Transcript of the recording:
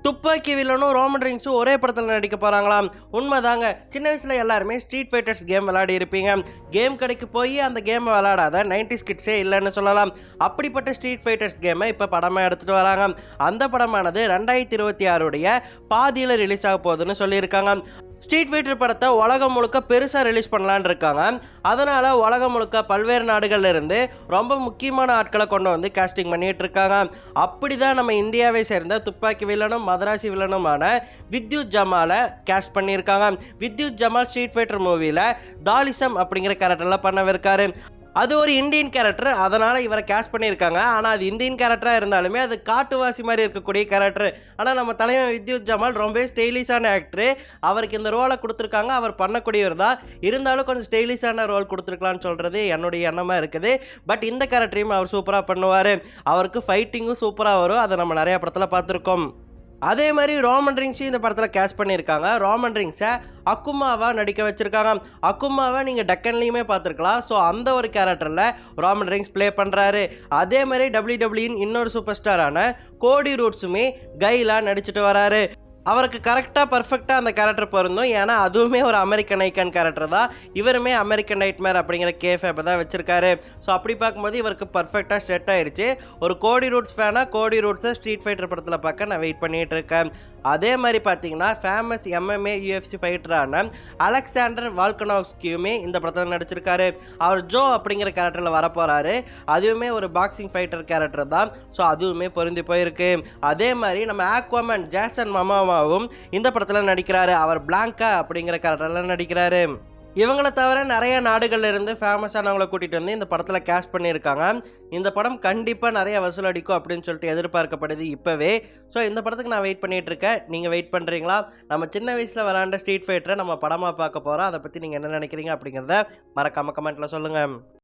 துப்பாக்கி வில்லனும் ரோமன் ரிங்ஸும் ஒரே படத்தில் நடிக்க போகிறாங்களாம். உண்மைதாங்க. சின்ன வயசில் எல்லாருமே ஸ்ட்ரீட் ஃபைட்டர்ஸ் கேம் விளையாடி இருப்பீங்க. கேம் கடைக்கு போய் அந்த கேமை விளையாடாத 90s கிட்ஸே இல்லைன்னு சொல்லலாம். அப்படிப்பட்ட ஸ்ட்ரீட் ஃபைட்டர்ஸ் கேமை இப்போ படமாக எடுத்துகிட்டு வராங்க. அந்த படமானது 2026 பாதியில் ரிலீஸ் ஆக போகுதுன்னு சொல்லியிருக்காங்க. ஸ்ட்ரீட் ஃபைட்டர் படத்தை உலகம் முழுக்க பெருசாக ரிலீஸ் பண்ணலான்னு இருக்காங்க. அதனால் உலகம் முழுக்க பல்வேறு நாடுகளில் இருந்து ரொம்ப முக்கியமான ஆட்களை கொண்டு வந்து காஸ்டிங் பண்ணிட்டு இருக்காங்க. அப்படி தான் நம்ம இந்தியாவை சேர்ந்த துப்பாக்கி வில்லனும் மதராசி வில்லனுமான வித்யுத் ஜமாலை கேஸ்ட் பண்ணியிருக்காங்க. வித்யுத் ஜமால் ஸ்ட்ரீட் ஃபைட்டர் மூவியில் தாலிசம் அப்படிங்கிற கேரக்டரில் பண்ணவிருக்காரு. அது ஒரு இந்தியன் கேரக்டர், அதனால் இவரை கேஸ்ட் பண்ணியிருக்காங்க. ஆனால் அது இந்தியன் கேரக்டராக இருந்தாலுமே அது காட்டுவாசி மாதிரி இருக்கக்கூடிய கேரக்டர். ஆனால் நம்ம தலைவன் வித்யுத் ஜமால் ரொம்ப ஸ்டைலிஷான ஆக்டரு. அவருக்கு இந்த ரோலை கொடுத்துருக்காங்க. அவர் பண்ணக்கூடியவர் தான். இருந்தாலும் கொஞ்சம் ஸ்டைலிஷான ரோல் கொடுத்துருக்கலான்னு சொல்கிறது என்னுடைய எண்ணமாக இருக்குது. பட் இந்த கேரக்டரையும் அவர் சூப்பராக பண்ணுவார். அவருக்கு ஃபைட்டிங்கும் சூப்பராக வரும். அதை நம்ம நிறையா படத்தில் பார்த்துருக்கோம். அதே மாதிரி ரோமன் ரிங்ஸையும் இந்த படத்தில் கேஸ்ட் பண்ணியிருக்காங்க. ரோமன் ரிங்ஸை அக்குமாவா நடிக்க வச்சுருக்காங்க. அக்குமாவை நீங்கள் டக்கன்லேயுமே பார்த்துருக்கலாம். ஸோ அந்த ஒரு கேரக்டரில் ரோமன் ரிங்ஸ் ப்ளே பண்ணுறாரு. அதே மாதிரி WWE இன்னொரு சூப்பர் ஸ்டாரான கோடி ரூட்ஸுமே கைலாக நடிச்சிட்டு வராரு. அவருக்கு கரெக்டாக பர்ஃபெக்டாக அந்த கேரக்டர் பொருந்தும். ஏன்னா அதுவுமே ஒரு அமெரிக்கன் ஐக்கான் கேரக்டர் தான். இவருமே அமெரிக்கன் நைட்மேர் அப்படிங்கிற கேஃபேப்பை தான் வச்சிருக்காரு. ஸோ அப்படி பார்க்கும்போது இவருக்கு பர்ஃபெக்டாக செட் ஆயிடுச்சு. ஒரு கோடி ரூட்ஸ் ஃபேனாக கோடி ரூட்ஸை ஸ்ட்ரீட் ஃபைட்டர் படத்தில் பார்க்க நான் வெயிட் பண்ணிகிட்டு இருக்கேன். அதே மாதிரி பார்த்தீங்கன்னா ஃபேமஸ் MMA UFC ஃபைட்டரான அலெக்சாண்டர் வால்கனோவ்ஸ்கியுமே இந்த படத்தில் நடிச்சிருக்காரு. அவர் ஜோ அப்படிங்கிற கேரக்டரில் வரப்போகிறாரு. அதுவுமே ஒரு பாக்ஸிங் ஃபைட்டர் கேரக்டர் தான். ஸோ அதுவுமே பொருந்தி போயிருக்கு. அதே மாதிரி நம்ம ஆக்வாமேன் ஜேசன் மமாவாவும் இந்த படத்தில் நடிக்கிறாரு. அவர் பிளாங்கா அப்படிங்கிற கேரக்டரில் நடிக்கிறாரு. இவங்களை தவிர நிறைய நாடுகள்ல இருந்து ஃபேமஸானவங்களை கூட்டிகிட்டு வந்து இந்த படத்தில் கேஸ்ட் பண்ணியிருக்காங்க. இந்த படம் கண்டிப்பாக நிறைய வசூல் அடிக்கும் அப்படின்னு சொல்லிட்டு எதிர்பார்க்கப்படுது இப்போவே. ஸோ இந்த படத்துக்கு நான் வெயிட் பண்ணிகிட்டு இருக்கேன். நீங்கள் வெயிட் பண்ணுறீங்களா? நம்ம சின்ன வயசில் விளாண்ட ஸ்ட்ரீட் ஃபைட்டரை நம்ம படமாக பார்க்க போகிறோம். அதை பற்றி நீங்கள் என்ன நினைக்கிறீங்க அப்படிங்கிறத மறக்காமல் கமெண்ட்டில் சொல்லுங்கள்.